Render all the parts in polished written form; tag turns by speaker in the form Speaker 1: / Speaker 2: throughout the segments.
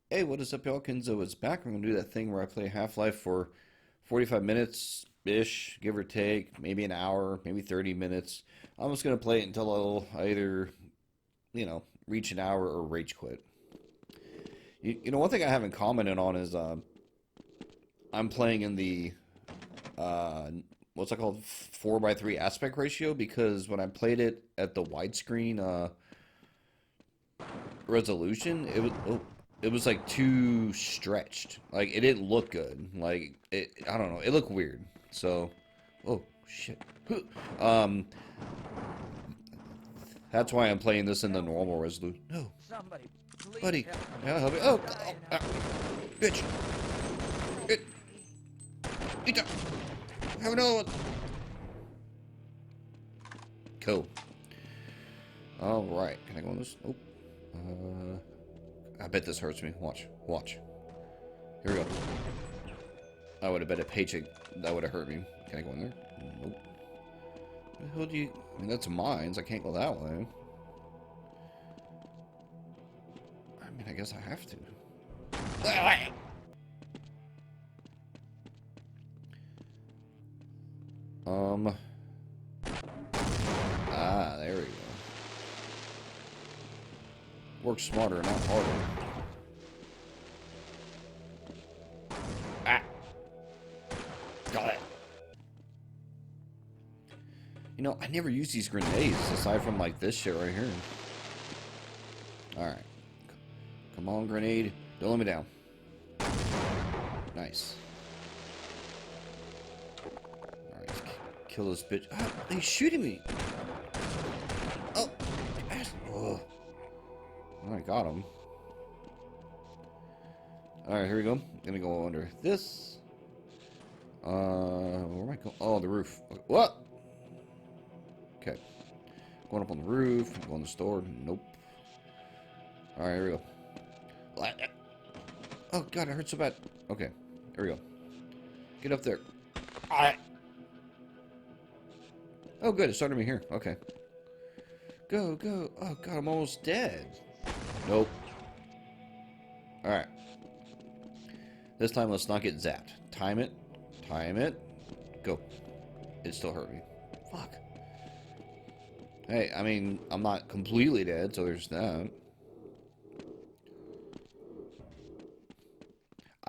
Speaker 1: Hey, what is up, y'all? Kenzo is back. We're gonna do that thing where I play Half-Life for 45 minutes-ish, give or take, maybe an hour, maybe 30 minutes. I'm just gonna play it until I either, reach an hour or rage quit. One thing I haven't commented on is I'm playing in the uh, what's it called, 4:3 aspect ratio because when I played it at the widescreen resolution, it was like too stretched. Like it didn't look good. I don't know. It looked weird. So, oh shit. Um, that's why I'm playing this in the normal resolution. No,
Speaker 2: Somebody, please
Speaker 1: buddy.
Speaker 2: help me.
Speaker 1: Yeah, help me.
Speaker 2: I'm
Speaker 1: Oh,
Speaker 2: dying out here.
Speaker 1: bitch. It, eat that. Have another one. Cool. All right. Can I go on this? Nope. I bet this hurts me. Watch. Watch. Here we go. I would have bet a paycheck that would have hurt me. Can I go in there? Nope. Where the hell do you... I mean, that's mines. I can't go that way. I mean, I guess I have to. Um... Ah, there we go. Work smarter, not harder. Ah! Got it. You know, I never use these grenades aside from like this shit right here. Alright. Come on, grenade. Don't let me down. Nice. Alright, let's kill this bitch. Ah, he's shooting me. Oh, oh. I got him. Alright, here we go. Gonna go under this. Where am I going? Oh, the roof. What? Okay. Going up on the roof. Going to the store. Nope. Alright, here we go. Oh, God, it hurts so bad. Okay, here we go. Get up there. Alright. Oh, good. It started me here. Okay. Go, go. Oh, God, I'm almost dead. Nope. Alright. This time, let's not get zapped. Time it. Time it. Go. It still hurt me. Fuck. Hey, I mean, I'm not completely dead, so there's that.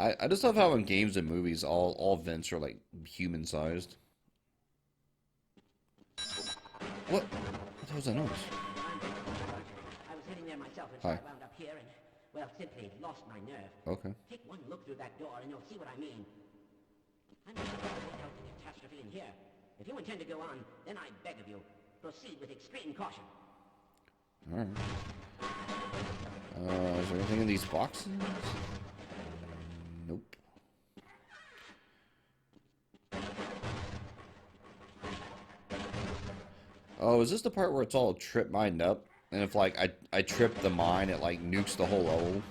Speaker 1: I just love how in games and movies, all vents are, like, human-sized. What was that noise?
Speaker 3: I was heading there myself, and so
Speaker 1: Hi.
Speaker 3: I wound up here and, well, simply lost my nerve.
Speaker 1: Okay.
Speaker 3: Take one look through that door and you'll see what I mean. I'm not sure what out the catastrophe in here. If you intend to go on, then I beg of you, proceed with extreme caution.
Speaker 1: Alright. Is there anything in these boxes? Nope. Oh, is this the part where it's all trip mined up? And if, like, I trip the mine, it, like, nukes the whole level?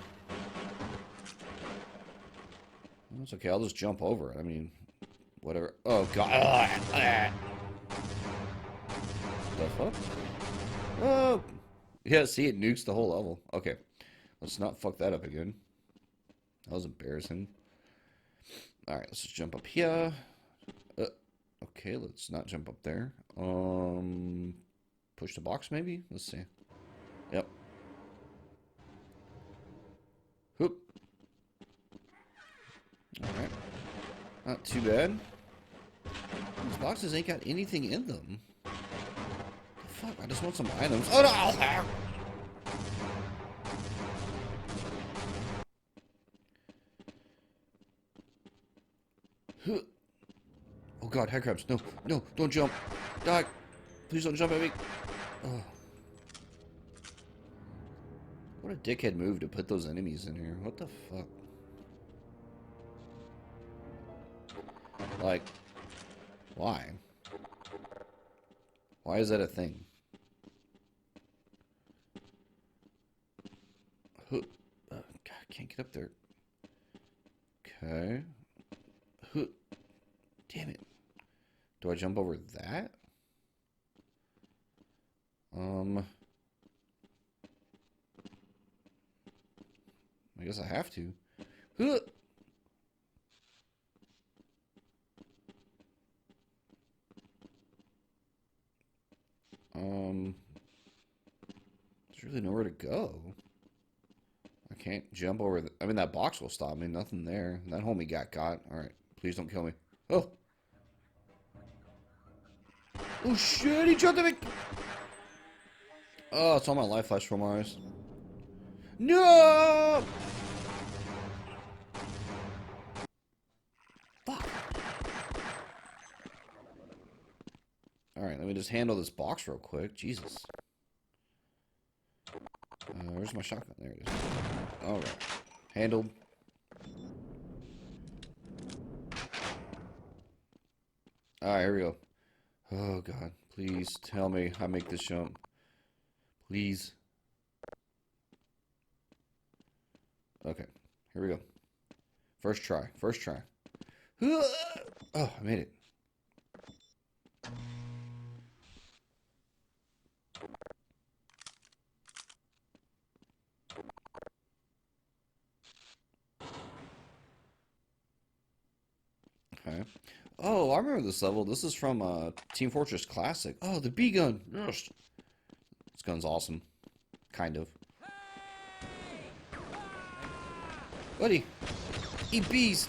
Speaker 1: That's okay, I'll just jump over it. I mean, whatever. Oh, God. The fuck? Oh! Yeah, see, it nukes the whole level. Okay. Let's not fuck that up again. That was embarrassing. Alright, let's just jump up here. Okay, let's not jump up there. Push the box maybe? Let's see. Yep. Hoop. Alright. Not too bad. These boxes ain't got anything in them. The fuck? I just want some items. Oh no! Oh god, head crabs. No, no, don't jump. Die. Please don't jump at me. Oh. What a dickhead move to put those enemies in here. What the fuck? Like, why? Why is that a thing? God, I can't get up there. Okay. Damn it. Do I jump over that? I guess I have to. Huh. There's really nowhere to go. I can't jump over the... I mean, that box will stop me. Nothing there. That homie got caught. Alright. Please don't kill me. Oh! Oh, shit! He jumped at me! Oh, it's all my life flashed from my eyes. No! Fuck. Alright, let me just handle this box real quick. Jesus. Where's my shotgun? There it is. Alright. Handled. Alright, here we go. Oh, God. Please tell me I make this jump. Please. Okay. Here we go. First try. First try. Oh, I made it. Okay. Oh, I remember this level. This is from Team Fortress Classic. Oh, the B gun. Yes. This gun's awesome. Kind of. Buddy, eat bees.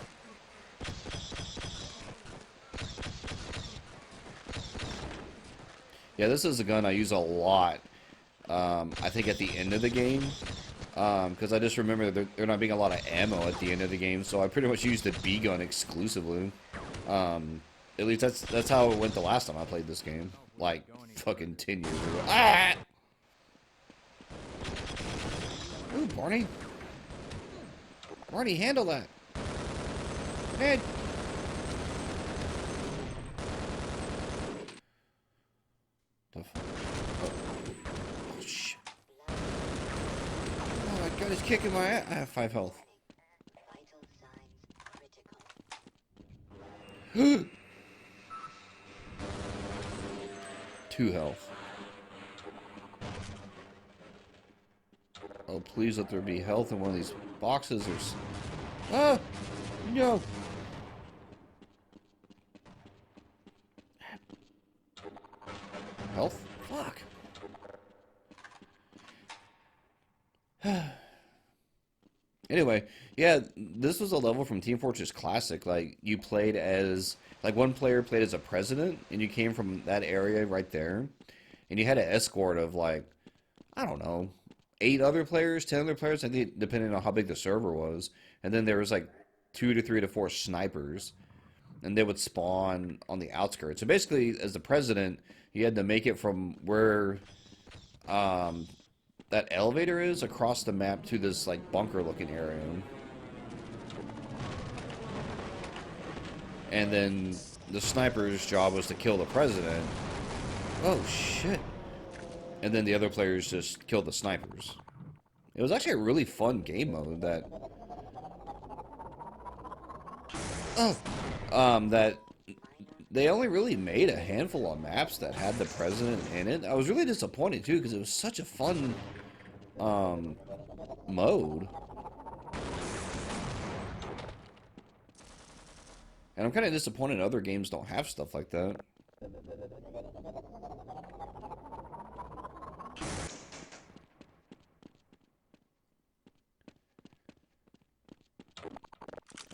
Speaker 1: Yeah, this is a gun I use a lot. I think at the end of the game. Because I just remember there not being a lot of ammo at the end of the game, so I pretty much used the B gun exclusively. At least that's how it went the last time I played this game. Like, fucking 10 years ago. Ah! Ooh, Barney. Barney, handle that. Ned. Oh, shit. Oh my god, he's kicking my ass. I have 5 health. Vital signs critical. 2 health. Oh, please let there be health in one of these boxes. There's... Ah! No! Health? Fuck. Anyway, yeah, this was a level from Team Fortress Classic. Like, you played as... Like, one player played as a president, and you came from that area right there. And you had an escort of, like, I don't know, 8 other players, 10 other players, I think, depending on how big the server was. And then there was, like, 2 to 3 to 4 snipers. And they would spawn on the outskirts. So basically, as the president, you had to make it from where that elevator is across the map to this, like, bunker-looking area. And then the sniper's job was to kill the president. Oh, shit. And then the other players just killed the snipers. It was actually a really fun game mode that... that they only really made a handful of maps that had the president in it. I was really disappointed, too, because it was such a fun, mode. And I'm kind of disappointed other games don't have stuff like that.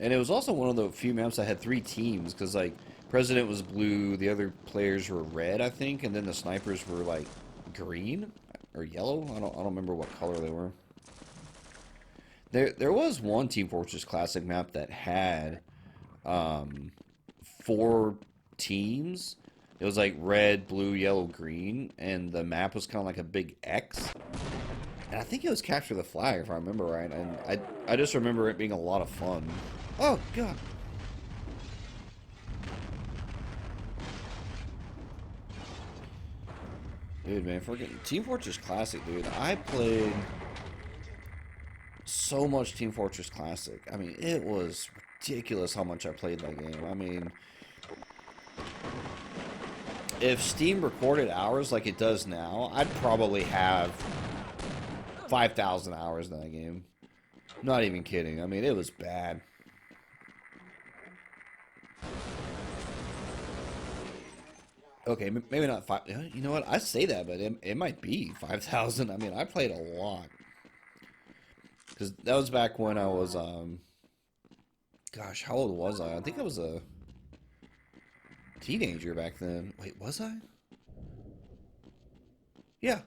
Speaker 1: And it was also one of the few maps that had 3 teams, because, like, President was blue, the other players were red, I think, and then the snipers were, like, green? Or yellow? I don't remember what color they were. There was one Team Fortress Classic map that had 4 teams. It was like red, blue, yellow, green, and the map was kind of like a big X. And I think it was Capture the Flag, if I remember right. And I just remember it being a lot of fun. Oh, God. Dude, man, freaking Team Fortress Classic, dude. I played so much Team Fortress Classic. I mean, it was ridiculous how much I played that game. I mean, if Steam recorded hours like it does now, I'd probably have 5,000 hours in that game. Not even kidding. I mean, it was bad. Okay, maybe not five. You know what? I say that, but it might be 5,000. I mean, I played a lot. Because that was back when I was, gosh, how old was I? I think I was a teenager back then. Wait, was I? Yeah.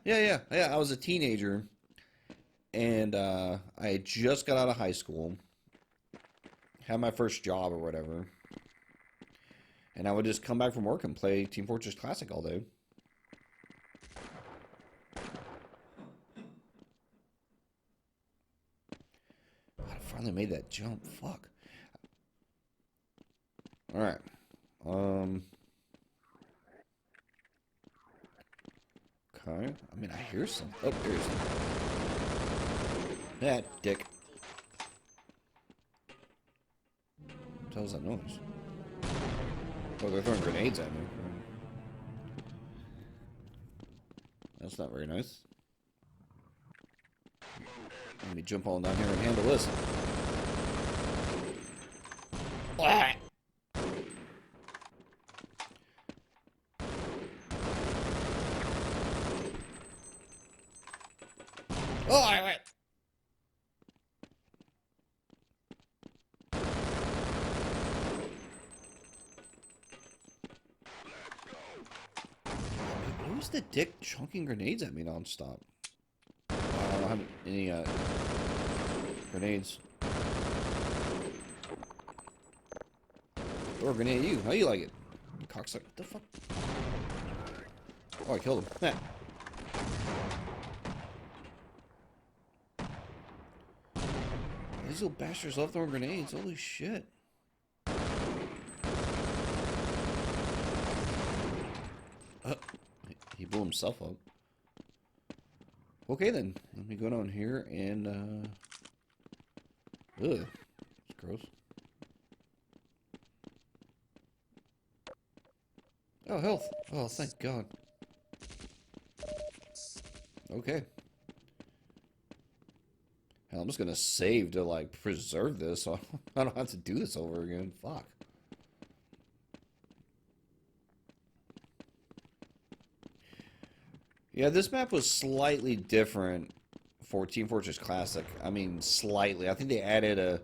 Speaker 1: I was a teenager, and I had just got out of high school, had my first job or whatever, and I would just come back from work and play Team Fortress Classic all day. God, I finally made that jump. Fuck. All right. Okay. I mean, I hear some. Oh, there's that dick. What the hell's that noise? Oh, they're throwing grenades at me. That's not very nice. Let me jump on down here and handle this. Ah! Oh, I. Who's the dick chunking grenades at me nonstop? I don't have any grenades. Or grenade you. How you like it? Cocksucker. What the fuck? Oh, I killed him. These little bastards love throwing grenades. Holy shit. He blew himself up. Okay then. Let me go down here and ugh. It's gross. Oh, health. Oh, thank God. Okay. Hell, I'm just gonna save to, like, preserve this so I don't have to do this over again. Fuck. Yeah, this map was slightly different for Team Fortress Classic. I mean, slightly. I think they added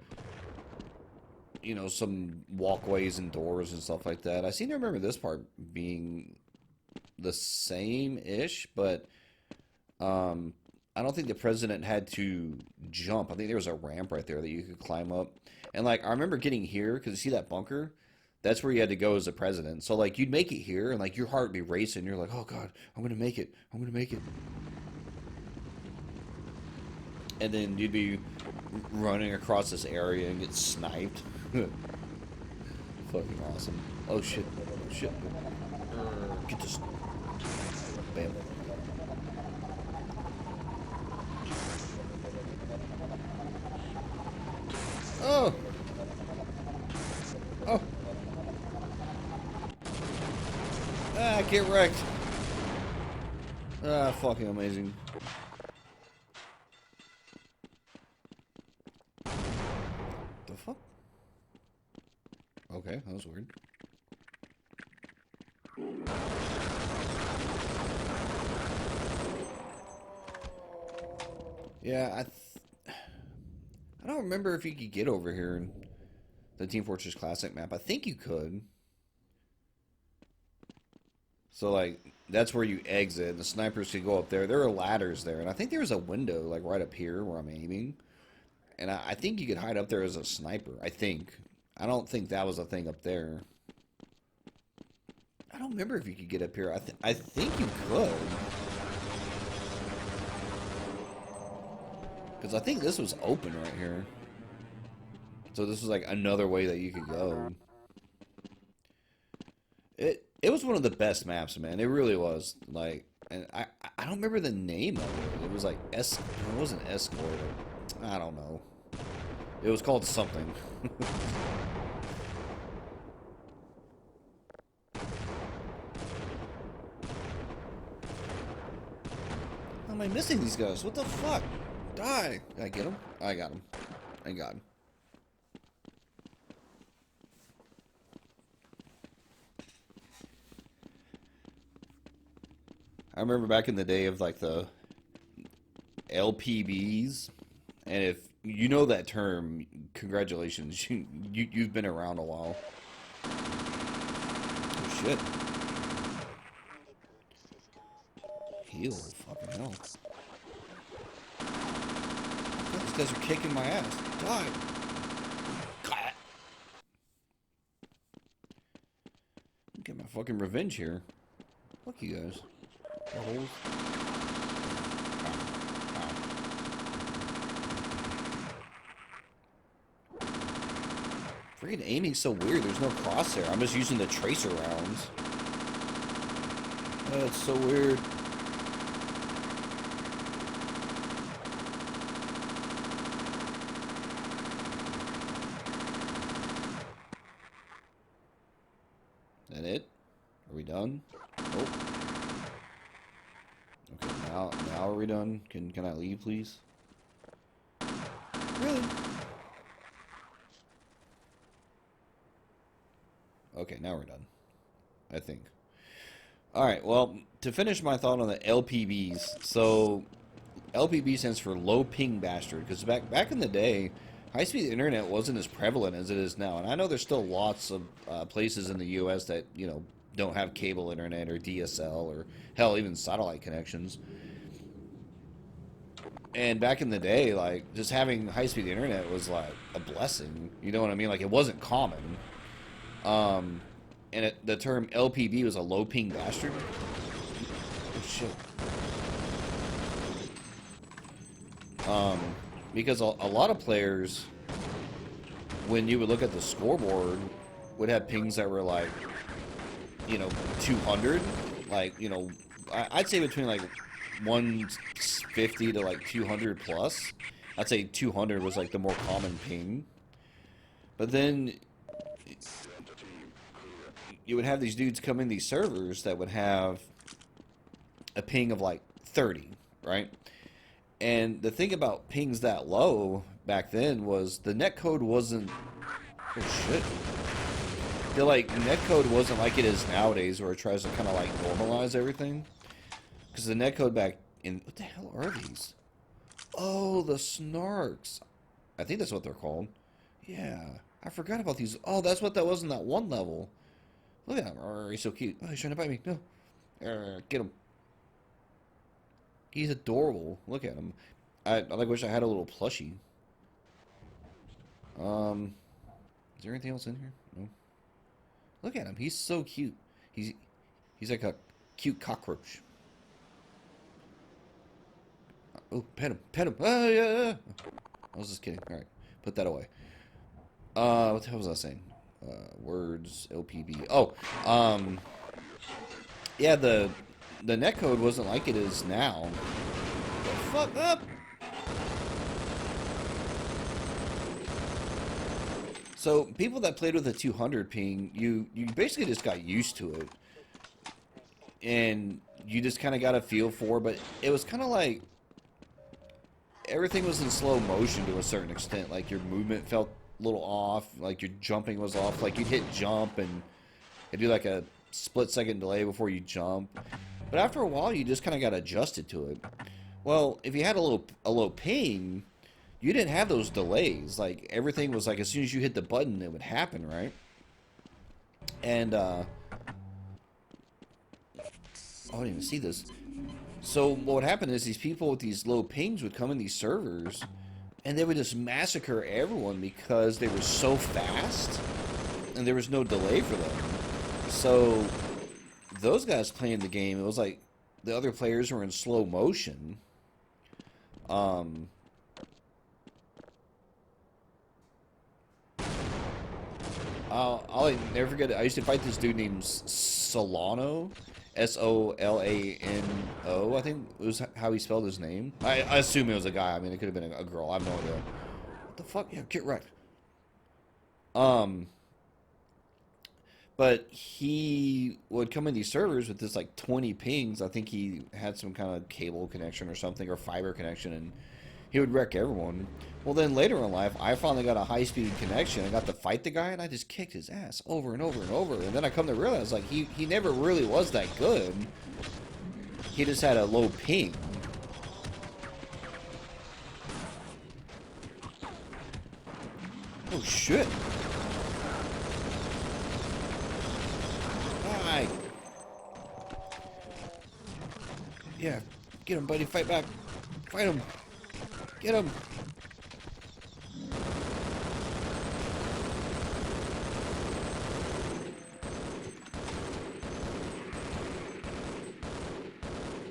Speaker 1: some walkways and doors and stuff like that. I seem to remember this part being the same-ish, but I don't think the president had to jump. I think there was a ramp right there that you could climb up. And, like, I remember getting here, because you see that bunker? That's where you had to go as a president. So, like, you'd make it here, and, like, your heart would be racing. You're like, oh, God, I'm going to make it. I'm going to make it. And then you'd be running across this area and get sniped. Fucking awesome. Oh, shit. Oh, shit. Get this. Bam. Oh! Oh! Ah, get wrecked. Ah, fucking amazing. The fuck? Okay, that was weird. Yeah, I don't remember if you could get over here in the Team Fortress Classic map. I think you could. So, like, that's where you exit. The snipers could go up there. There are ladders there. And I think there's a window, like, right up here where I'm aiming. And I think you could hide up there as a sniper. I think. I don't think that was a thing up there. I don't remember if you could get up here. I think you could. Because I think this was open right here. So this was like another way that you could go. It was one of the best maps, man. It really was. Like, and I don't remember the name of it. It was like it wasn't Escort. I don't know. It was called something. How am I missing these guys? What the fuck? Die! Did I get him? I got him. Thank God. I remember back in the day of like the LPBs, and if you know that term, congratulations, you've been around a while. Oh shit. Heal, fucking hell. These guys are kicking my ass. Die. Get my fucking revenge here. Fuck you guys. Holes. Freaking aiming's so weird. There's no crosshair. I'm just using the tracer rounds. That's so weird. That it? Are we done? Oh. Okay, now are we done? Can I leave, please? Really? Okay, now we're done. I think. Alright, well, to finish my thought on the LPBs, so LPB stands for low ping bastard, because back in the day, high-speed internet wasn't as prevalent as it is now, and I know there's still lots of places in the U.S. that, you know, don't have cable internet or DSL or, hell, even satellite connections. And back in the day, like, just having high-speed internet was, like, a blessing. You know what I mean? Like, it wasn't common. And the term LPB was a low ping bastard. Oh, shit. Because a lot of players, when you would look at the scoreboard, would have pings that were like, you know, 200. Like, you know, I'd say between like 150 to like 200 plus. I'd say 200 was like the more common ping. But then you would have these dudes come in these servers that would have a ping of like 30, right? And the thing about pings that low back then was the netcode wasn't... Oh, shit. The, like, netcode wasn't like it is nowadays where it tries to kind of, like, normalize everything. Because the netcode back in... What the hell are these? Oh, the snarks. I think that's what they're called. Yeah. I forgot about these. Oh, that's what that was in that one level. Look at him. Oh, he's so cute. Oh, he's trying to bite me. No. Get him. He's adorable. Look at him. I like wish I had a little plushie. Is there anything else in here? No. Look at him. He's so cute. He's like a cute cockroach. Oh, pet him. Pet him. Oh, yeah. I was just kidding. All right. Put that away. What the hell was I saying? Words, LPB. Oh, yeah, the netcode wasn't like it is now. The fuck up! So, people that played with a 200 ping, you basically just got used to it. And you just kind of got a feel for it, but it was kind of like everything was in slow motion to a certain extent. Like, your movement felt a little off, like your jumping was off. Like, you'd hit jump and it'd be like a split-second delay before you jump. But after a while, you just kind of got adjusted to it. Well, if you had a low ping, you didn't have those delays. Like, everything was like, as soon as you hit the button, it would happen, right? And, oh, I didn't even see this. So, what would happen is these people with these low pings would come in these servers, and they would just massacre everyone because they were so fast, and there was no delay for them. So, those guys playing the game, it was like the other players were in slow motion. I'll never forget it. I used to fight this dude named Solano. Solano, I think was how he spelled his name. I assume it was a guy. I mean, it could have been a girl. I have no idea. What the fuck? Yeah, get wrecked. But he would come in these servers with this like 20 pings. I think he had some kind of cable connection or something, or fiber connection, and he would wreck everyone. Well, then later in life, I finally got a high-speed connection. I got to fight the guy, and I just kicked his ass over and over and over. And then I come to realize, like, he never really was that good. He just had a low ping. Oh, shit. Hi. Yeah. Get him, buddy. Fight back. Fight him. Get him.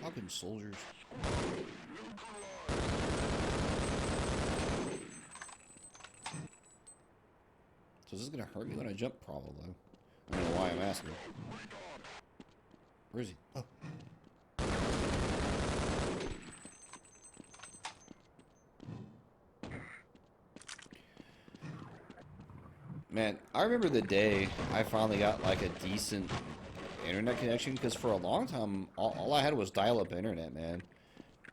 Speaker 1: Fucking soldiers. So is this gonna hurt me when I jump? Probably. I don't know why I'm asking. Where is he? Oh. Man, I remember the day I finally got like a decent internet connection, because for a long time all I had was dial-up internet, man.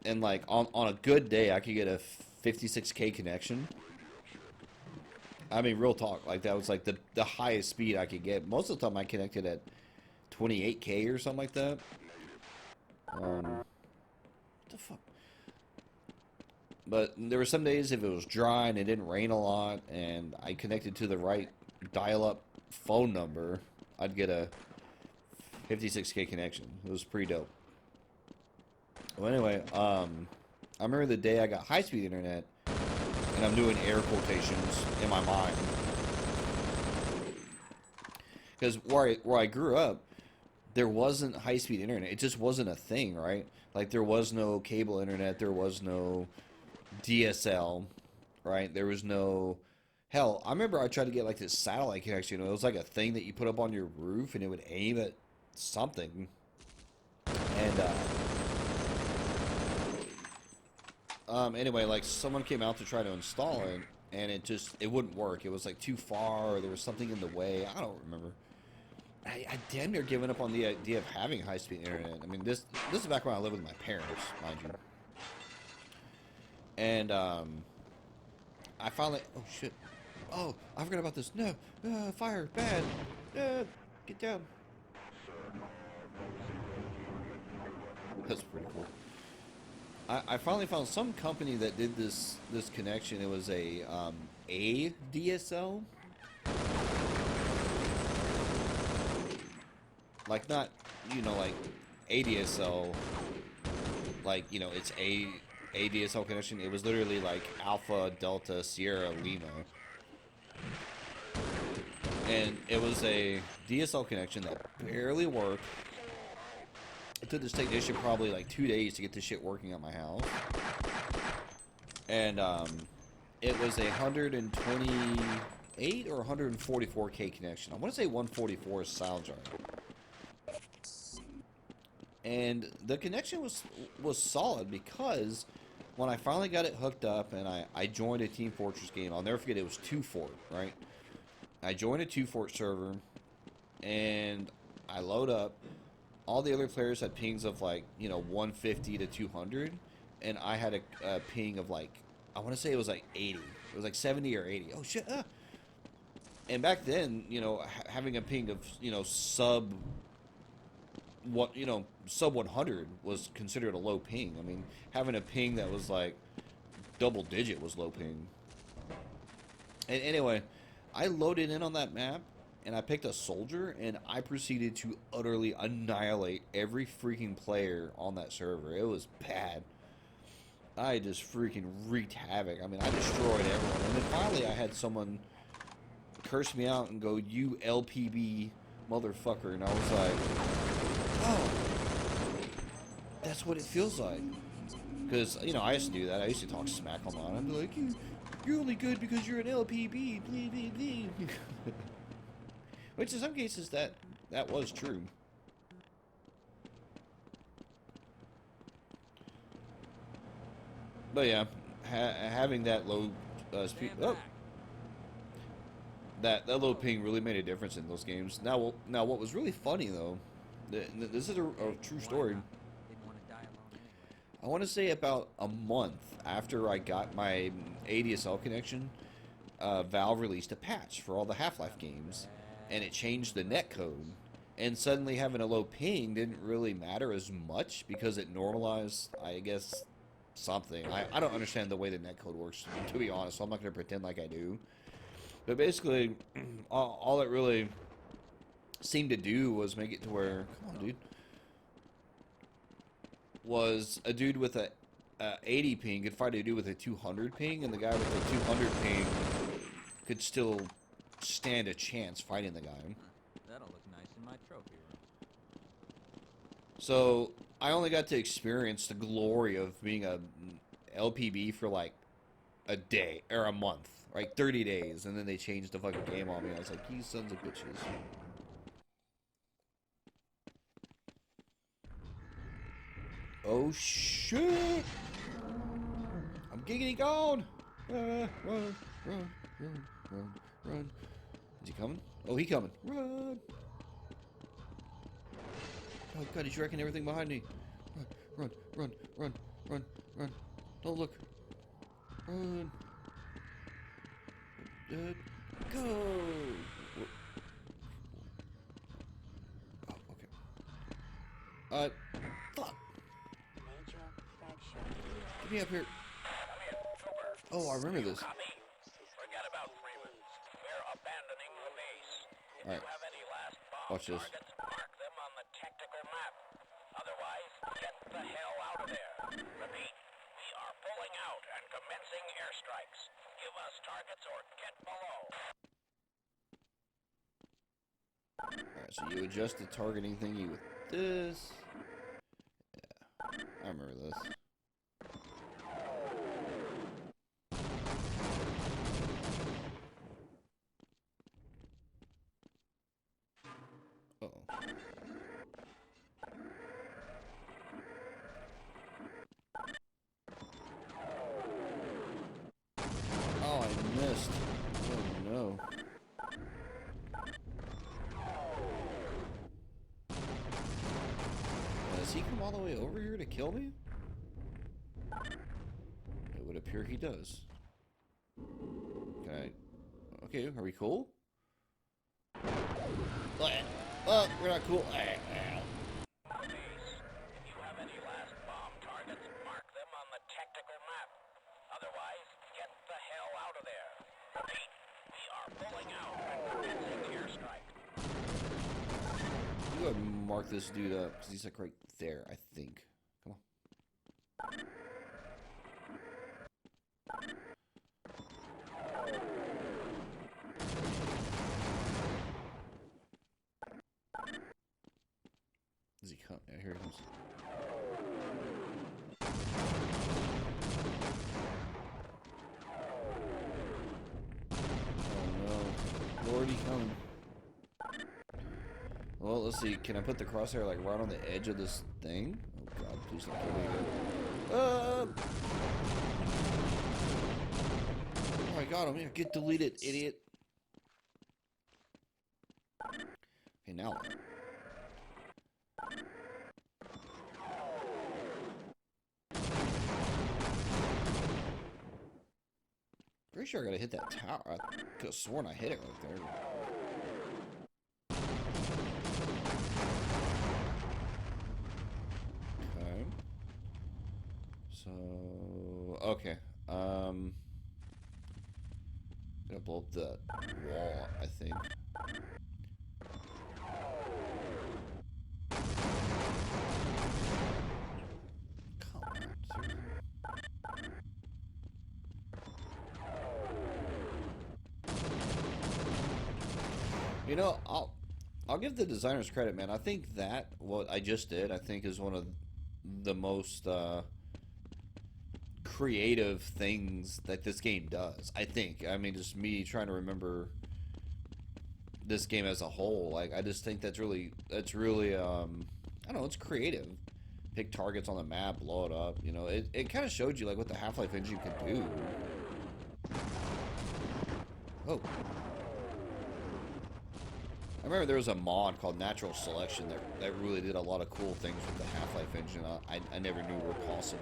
Speaker 1: And like on a good day I could get a 56K connection. I mean, real talk, like that was like the highest speed I could get. Most of the time I connected at 28K or something like that. What the fuck? But there were some days if it was dry and it didn't rain a lot and I connected to the right dial-up phone number, I'd get a 56K connection. It was pretty dope. Well, anyway, I remember the day I got high-speed internet, and I'm doing air quotations in my mind, because where I grew up, there wasn't high-speed internet. It just wasn't a thing, right? Like, there was no cable internet, there was no DSL, right? There was no... Hell, I remember I tried to get, like, this satellite connection. It was like a thing that you put up on your roof, and it would aim at something. And, anyway, like, someone came out to try to install it, and it wouldn't work. It was, like, too far, or there was something in the way. I don't remember. I damn near given up on the idea of having high-speed internet. I mean, this is back when I lived with my parents, mind you. And, I finally... Oh, shit. Oh, I forgot about this. No. Fire. Bad. Get down. That's pretty cool. I finally found some company that did this connection. It was a DSL. Like, not, like ADSL. Like, it's a DSL connection. It was literally like Alpha Delta Sierra Lima. And it was a DSL connection that barely worked. It took this technician probably like 2 days to get this shit working at my house. And it was a 128 or 144K connection. I want to say 144 sounds right. And the connection was solid, because when I finally got it hooked up and I joined a Team Fortress game, I'll never forget, it was 2Fort, right? I joined a 2Fort server, and I load up. All the other players had pings of like, 150 to 200, and I had a ping of like, I want to say it was like 80. It was like 70 or 80. Oh shit! And back then, having a ping of sub 100 was considered a low ping. I mean, having a ping that was like double digit was low ping. And anyway, I loaded in on that map, and I picked a soldier, and I proceeded to utterly annihilate every freaking player on that server. It was bad. I just freaking wreaked havoc. I mean, I destroyed everyone. And then finally I had someone curse me out and go, "You LPB motherfucker." And I was like, oh, that's what it feels like. Because, I used to do that. I used to talk smack online. I'd be like, you're only good because you're an LPB, blee, blee, blee. Which in some cases that was true. But yeah, having that low speed, that low ping really made a difference in those games. Now what was really funny though, this is a true story. I want to say about a month after I got my ADSL connection, Valve released a patch for all the Half-Life games, and it changed the netcode. And suddenly having a low ping didn't really matter as much because it normalized, I guess, something. I don't understand the way the netcode works, to be honest, so I'm not going to pretend like I do. But basically, all it really seemed to do was make it to where, come on, dude, was a dude with a 80 ping could fight a dude with a 200 ping, and the guy with the 200 ping could still stand a chance fighting the guy.
Speaker 2: That'll look nice in my trophy room.
Speaker 1: So I only got to experience the glory of being a LPB for like a day or a month, like 30 days, and then they changed the fucking game on me. I was like, you sons of bitches. Oh shit! I'm giggity gone! Run, run, run, run, run, run. Is he coming? Oh, he coming. Run! Oh god, he's wrecking everything behind me. Run, run, run, run, run. Don't look. Run. Go! Oh, okay. Fuck. Get me up here. Oh, I remember this.
Speaker 4: Forget about Freeman. We're abandoning the base. If
Speaker 1: Alright.
Speaker 4: you have any last bomb
Speaker 1: Watch this.
Speaker 4: targets, mark them on the tactical map. Otherwise, get the hell out of there. Repeat, we are pulling out and commencing airstrikes. Give us targets or get below.
Speaker 1: Alright, so you adjust the targeting thingy with this. Yeah, I remember this. Uh-oh. Oh, I missed. Oh no. Does he come all the way over here to kill me? It would appear he does. Can I... Okay, are we cool? We're not cool.
Speaker 4: Base, if you have any last bomb targets, mark them on the tactical map. Otherwise, get the hell out of there. Repeat, we are pulling out and commencing airstrike.
Speaker 1: You go ahead and mark this dude up, because he's like right there, I think. Come on. Does he come? Yeah, here he comes. Oh no. Lordy coming. Well, let's see. Can I put the crosshair like right on the edge of this thing? Oh god, please don't kill me again. Oh my god, I'm gonna get deleted, idiot. Okay, now what? Pretty sure I gotta hit that tower. I could have sworn I hit it right there. Okay. So, okay. Gonna blow up the wall, I think. Come on, seriously? You know, I'll give the designers credit, man. I think that what I just did, I think, is one of the most creative things that this game does. I think. I mean, just me trying to remember this game as a whole. Like, I just think that's really, I don't know, it's creative. Pick targets on the map, blow it up. You know, it kind of showed you like what the Half-Life engine could do. Oh. I remember there was a mod called Natural Selection that really did a lot of cool things with the Half-Life engine. I never knew were possible.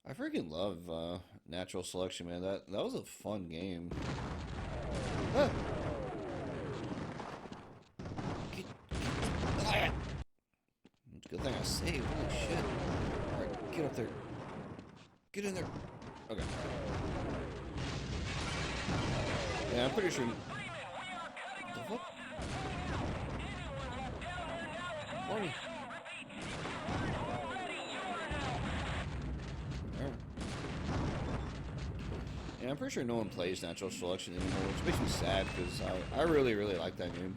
Speaker 1: I freaking love Natural Selection, man. That was a fun game. Ah! It's a good thing I saved. Holy shit. Alright, get up there. Get in there. Okay. Yeah, I'm pretty sure. The fuck? Morning. There. Yeah, I'm pretty sure no one plays Natural Selection anymore, which makes me sad because I really, really like that game.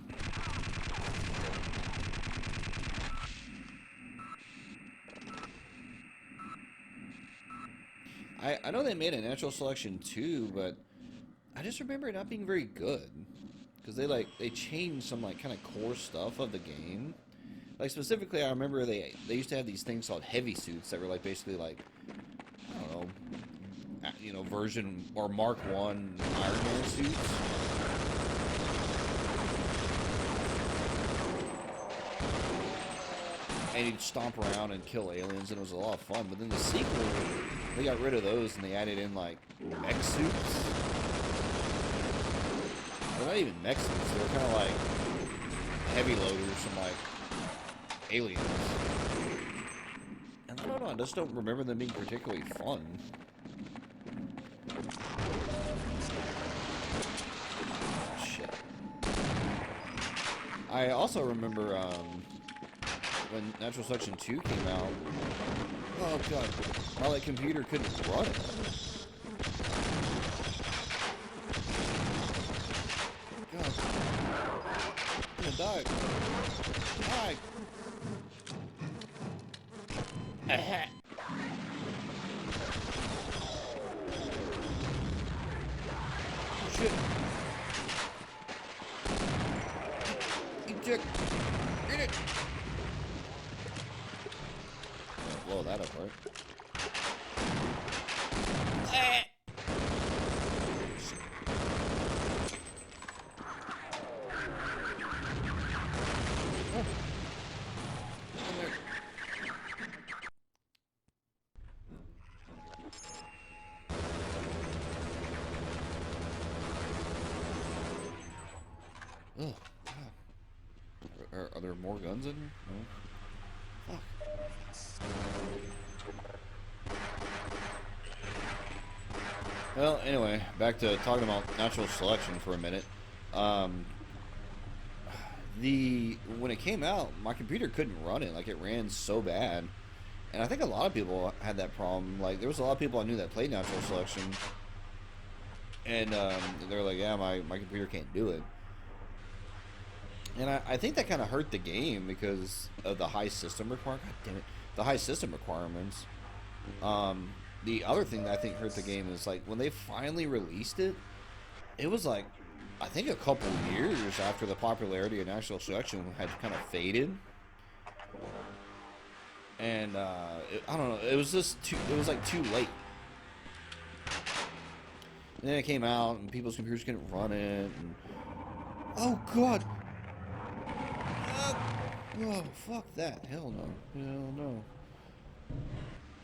Speaker 1: I know they made a Natural Selection 2, but I just remember it not being very good. Because they changed some like kind of core stuff of the game. Like specifically I remember they used to have these things called heavy suits that were like basically like, I don't know, you know, version or Mark 1 Iron Man suits. And you'd stomp around and kill aliens, and it was a lot of fun. But then the sequel, they got rid of those and they added in like mech suits. They're not even mech suits, they're kind of like heavy loaders from like aliens. And I don't know, I just don't remember them being particularly fun. Shit. I also remember when Natural Selection 2 came out. Oh god, my computer couldn't run it. God. I'm gonna die. Die. Aha. Shit. Eject. Get it. Blow that apart. Ah. Oh, God. Are there more guns in here? No. Fuck. Well, anyway, back to talking about Natural Selection for a minute. When it came out, my computer couldn't run it. Like, it ran so bad. And I think a lot of people had that problem. Like, there was a lot of people I knew that played Natural Selection. And they're like, yeah, my computer can't do it. And I think that kind of hurt the game because of the high system requirements. God damn it. The high system requirements. The other thing that I think hurt the game is, like, when they finally released it, it was, like, I think a couple years after the popularity of Natural Selection had kind of faded. And, I don't know, it was just too late. And then it came out, and people's computers couldn't run it, and... Oh, God! Oh, fuck that. Hell no. Hell no.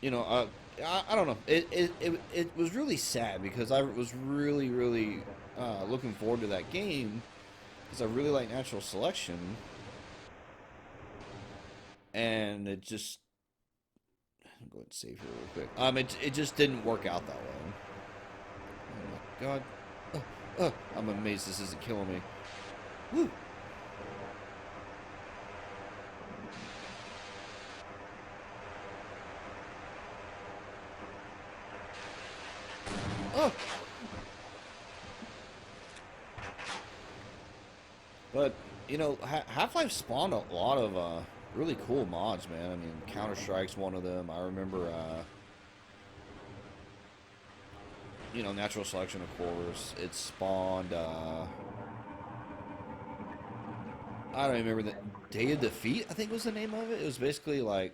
Speaker 1: You know, I don't know. It was really sad because I was really, really looking forward to that game because I really like Natural Selection. And it just... I'm going to save here real quick. It just didn't work out that way. Oh, my God. I'm amazed this isn't killing me. Woo! Oh. But, you know, Half-Life spawned a lot of really cool mods, man. I mean, Counter-Strike's one of them. I remember, you know, Natural Selection, of course. It spawned, I don't even remember the Day of Defeat, I think was the name of it. It was basically like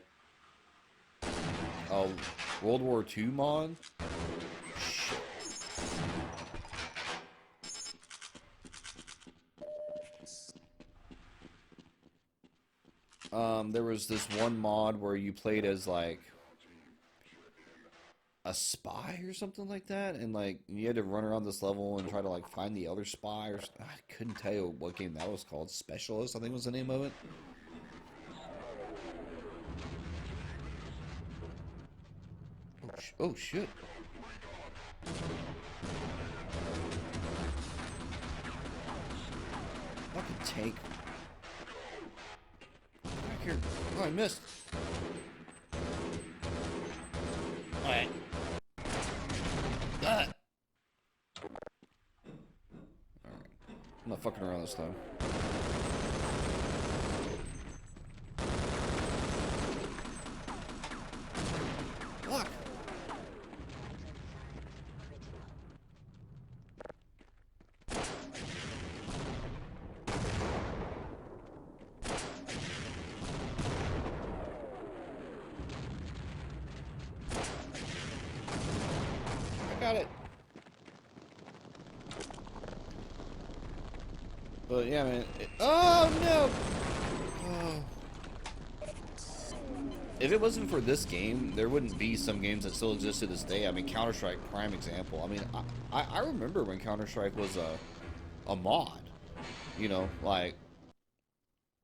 Speaker 1: a World War II mod. Shit. There was this one mod where you played as like a spy or something like that, and like you had to run around this level and try to like find the other spy. Or I couldn't tell you what game that was called. Specialist, I think was the name of it. Oh shit! Fucking tank. Back here. Oh, I missed. Alright. Alright. I'm not fucking around this time. Fuck! Got it. But yeah, man. Oh no! Oh. If it wasn't for this game, there wouldn't be some games that still exist to this day. I mean, Counter-Strike, prime example. I mean, I remember when Counter-Strike was a mod. You know, like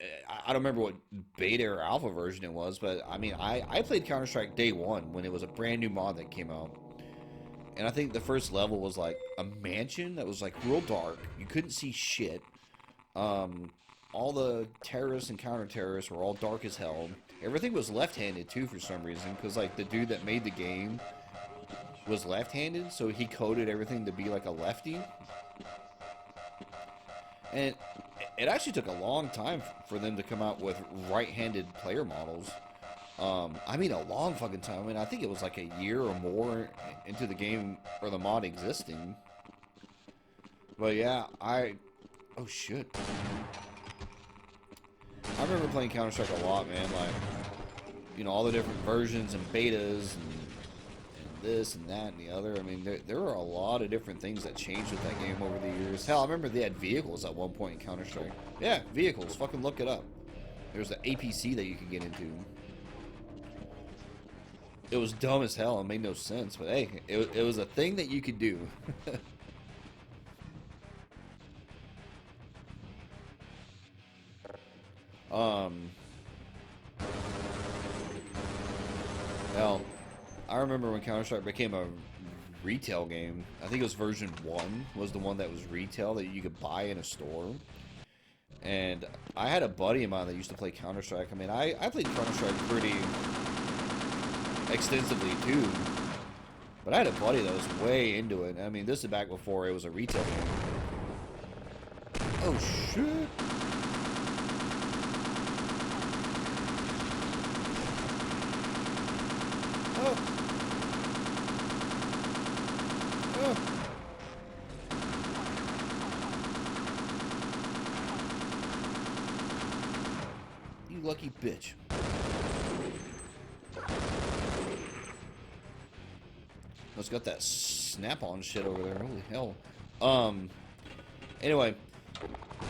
Speaker 1: I don't remember what beta or alpha version it was, but I mean, I played Counter-Strike day one when it was a brand new mod that came out. And I think the first level was like a mansion that was like real dark. You couldn't see shit. All the terrorists and counter-terrorists were all dark as hell. Everything was left-handed too for some reason, because like the dude that made the game was left-handed, so he coded everything to be like a lefty. And it actually took a long time for them to come out with right-handed player models. I mean, a long fucking time. I mean, I think it was like a year or more into the game or the mod existing. But yeah, oh shit. I remember playing Counter-Strike a lot, man. Like, you know, all the different versions and betas and this and that and the other. I mean, there were a lot of different things that changed with that game over the years. Hell, I remember they had vehicles at one point in Counter-Strike. Yeah, vehicles. Fucking look it up. There was the APC that you could get into. It was dumb as hell and made no sense, but hey, it was a thing that you could do. Well, I remember when Counter-Strike became a retail game. I think it was version 1 was the one that was retail that you could buy in a store. And I had a buddy of mine that used to play Counter-Strike. I mean, I played Counter-Strike pretty extensively too, but I had a buddy that was way into it. I mean, this is back before it was a retail game. Oh shit! Oh! Oh! You lucky bitch. It's got that snap-on shit over there. Holy hell. Anyway,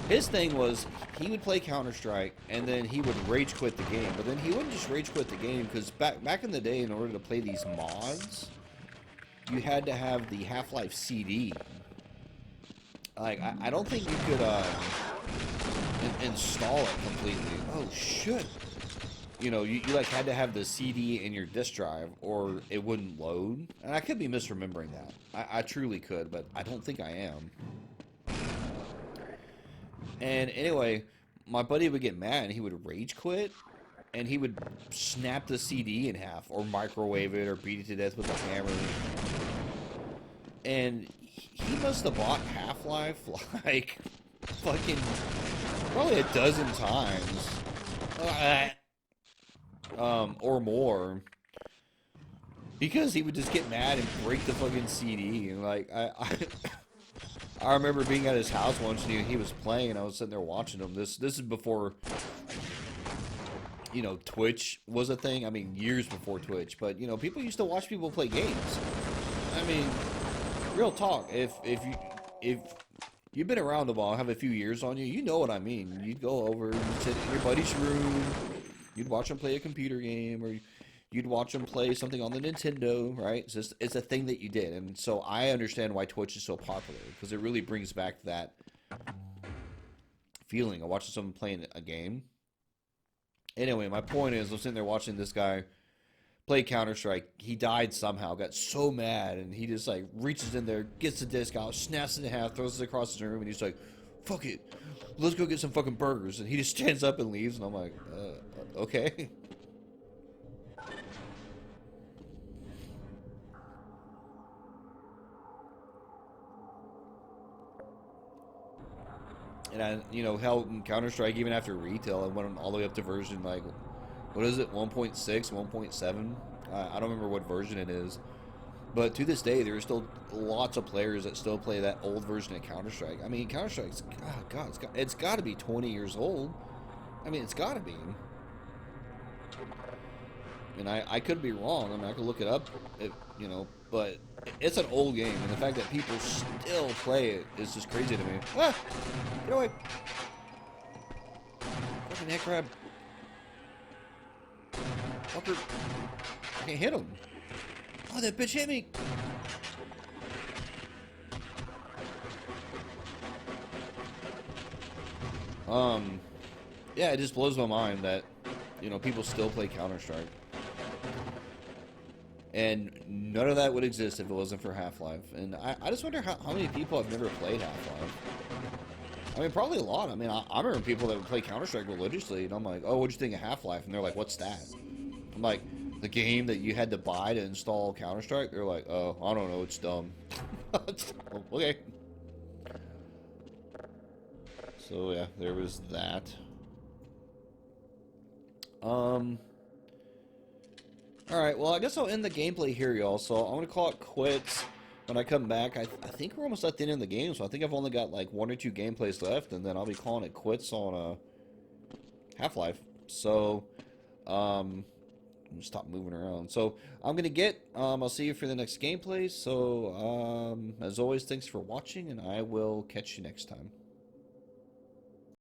Speaker 1: his thing was he would play Counter-Strike and then he would rage quit the game. But then he wouldn't just rage quit the game, because back in the day, in order to play these mods, you had to have the Half-Life CD. Like, I don't think you could install it completely. Oh shit! You know, you like had to have the CD in your disk drive or it wouldn't load. And I could be misremembering that. I truly could, but I don't think I am. And anyway, my buddy would get mad and he would rage quit. And he would snap the CD in half or microwave it or beat it to death with a hammer. And he must have bought Half-Life like fucking probably a dozen times. Or more, because he would just get mad and break the fucking CD. And like I remember being at his house once and he was playing and I was sitting there watching him. This is before, you know, Twitch was a thing. I mean, years before Twitch, but you know, people used to watch people play games. I mean, real talk. If you've been around a while, have a few years on you, you know what I mean. You'd go over, you'd sit in your buddy's room. You'd watch them play a computer game, or you'd watch them play something on the Nintendo, right? It's a thing that you did, and so I understand why Twitch is so popular because it really brings back that feeling of watching someone playing a game. Anyway, my point is, I'm sitting there watching this guy play Counter-Strike. He died somehow, got so mad, and he just like reaches in there, gets the disc out, snaps it in half, throws it across the room, and he's like, "Fuck it, let's go get some fucking burgers." And he just stands up and leaves, and I'm like, okay. And hell, in Counter-Strike, even after retail, it went all the way up to version, like, what is it, 1.6, 1.7? I don't remember what version it is. But to this day, there are still lots of players that still play that old version of Counter-Strike. I mean, Counter-Strike's, oh God, it's got to be 20 years old. I mean, it's got to be. And I could be wrong. I mean, I could look it up, but it's an old game. And the fact that people still play it is just crazy to me. Ah! Get away! Fucking head crab. Fucker. I can't hit him. Oh, that bitch hit me! Yeah, it just blows my mind that, people still play Counter-Strike. And none of that would exist if it wasn't for Half-Life. And I just wonder how many people have never played Half-Life. I mean, probably a lot. I mean, I remember people that would play Counter-Strike religiously, and I'm like, "Oh, what'd you think of Half-Life?" And they're like, "What's that?" I'm like, "The game that you had to buy to install Counter-Strike?" They're like, "Oh, I don't know, it's dumb." Okay. So yeah, there was that. Alright, well, I guess I'll end the gameplay here, y'all. So I'm going to call it quits when I come back. I think we're almost at the end of the game, so I think I've only got like 1 or 2 gameplays left, and then I'll be calling it quits on Half-Life. So, stop moving around. So, I'm going to I'll see you for the next gameplay. So, as always, thanks for watching, and I will catch you next time.